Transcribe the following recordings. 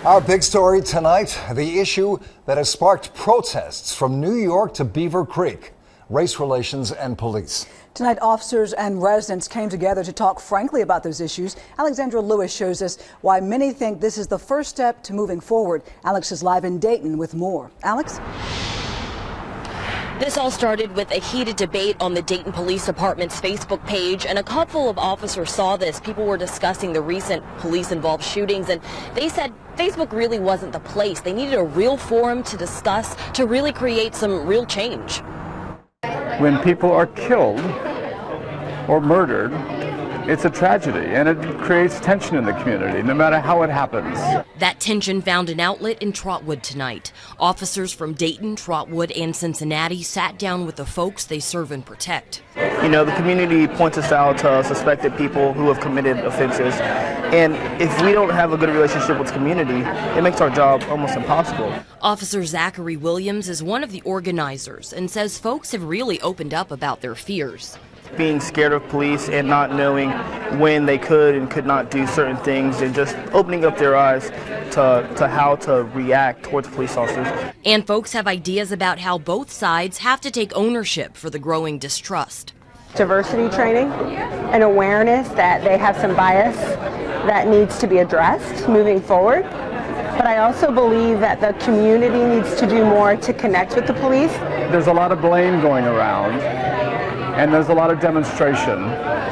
Our big story tonight, the issue that has sparked protests from New York to Beaver Creek, race relations and police. Tonight, officers and residents came together to talk frankly about those issues. Alexandra Lewis shows us why many think this is the first step to moving forward. Alex is live in Dayton with more. Alex? This all started with a heated debate on the Dayton Police Department's Facebook page, and a couple of officers saw this. People were discussing the recent police-involved shootings, and they said Facebook really wasn't the place. They needed a real forum to discuss, to really create some real change. When people are killed or murdered, it's a tragedy, and it creates tension in the community, no matter how it happens. That tension found an outlet in Trotwood tonight. Officers from Dayton, Trotwood, and Cincinnati sat down with the folks they serve and protect. You know, the community points us out to suspected people who have committed offenses, and if we don't have a good relationship with the community, it makes our job almost impossible. Officer Zachary Williams is one of the organizers and says folks have really opened up about their fears. Being scared of police and not knowing when they could and could not do certain things, and just opening up their eyes to how to react towards police officers. And folks have ideas about how both sides have to take ownership for the growing distrust. Diversity training and awareness that they have some bias that needs to be addressed moving forward. But I also believe that the community needs to do more to connect with the police. There's a lot of blame going around, and there's a lot of demonstration.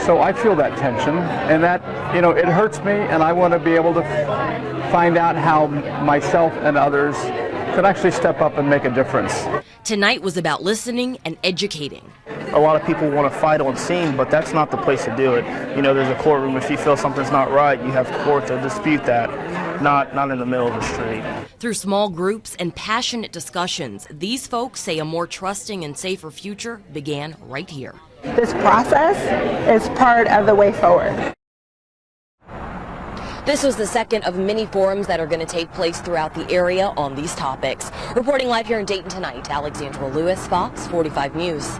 So I feel that tension, and that, it hurts me, and I want to be able to find out how myself and others could actually step up and make a difference. Tonight was about listening and educating. A lot of people want to fight on scene, but that's not the place to do it. There's a courtroom. If you feel something's not right, you have court to dispute that, not in the middle of the street. Through small groups and passionate discussions, these folks say a more trusting and safer future began right here. This process is part of the way forward. This was the second of many forums that are going to take place throughout the area on these topics. Reporting live here in Dayton tonight, Alexandra Lewis, Fox 45 News.